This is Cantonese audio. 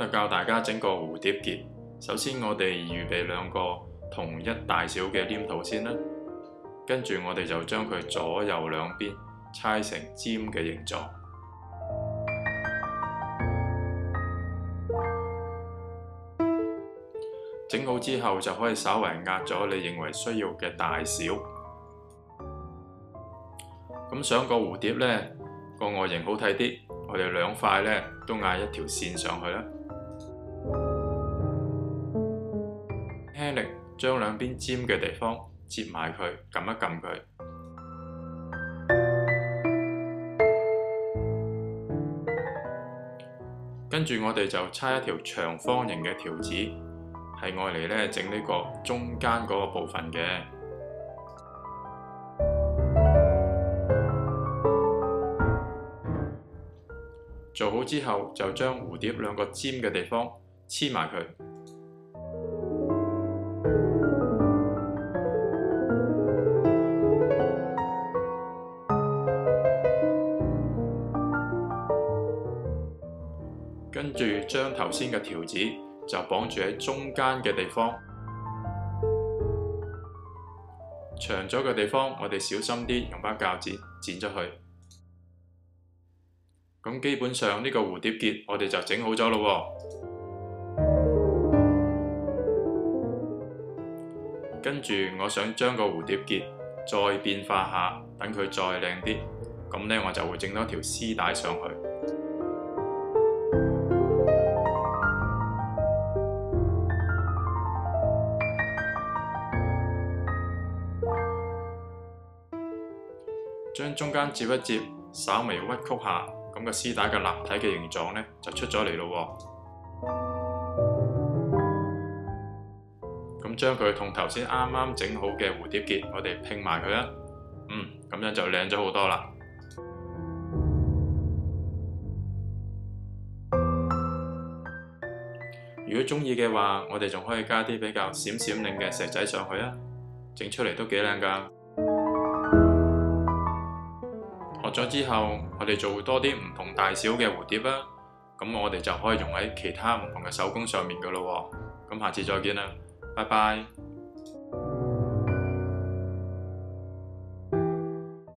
日教大家整個蝴蝶結。首先我哋預備兩個同一大小嘅黏土先啦，跟住我哋就將佢左右兩邊搓成尖嘅形狀。整好之後就可以稍為壓咗你認為需要嘅大小。咁想個蝴蝶呢個外形好睇啲，我哋兩塊呢都壓一條線上去啦。輕力將兩邊尖嘅地方接埋佢，撳一撳佢。跟住我哋就搓一條長方形嘅條子，係愛嚟呢整呢個中間嗰個部分嘅。做好之後，就將蝴蝶兩個尖嘅地方黐埋佢。跟住將頭先嘅條子就綁住喺中間嘅地方，長咗嘅地方我哋小心啲用把鉸剪剪咗佢。咁基本上呢個蝴蝶結我哋就整好咗咯。跟住我想將個蝴蝶結再變化下，等佢再靚啲，咁呢我就會整多條絲帶上去。將中間接一接，稍微屈曲下，咁個絲帶嘅立體嘅形狀呢就出咗嚟咯。咁將佢同頭先啱啱整好嘅蝴蝶結，我哋拼埋佢啦。咁樣就靚咗好多啦。如果鍾意嘅話，我哋仲可以加啲比較閃閃亮嘅石仔上去啊，整出嚟都幾靚㗎。學咗之後，我哋做多啲唔同大小嘅蝴蝶啦，咁我哋就可以用喺其他唔同嘅手工上面㗎咯喎。咁下次再見啦，拜拜。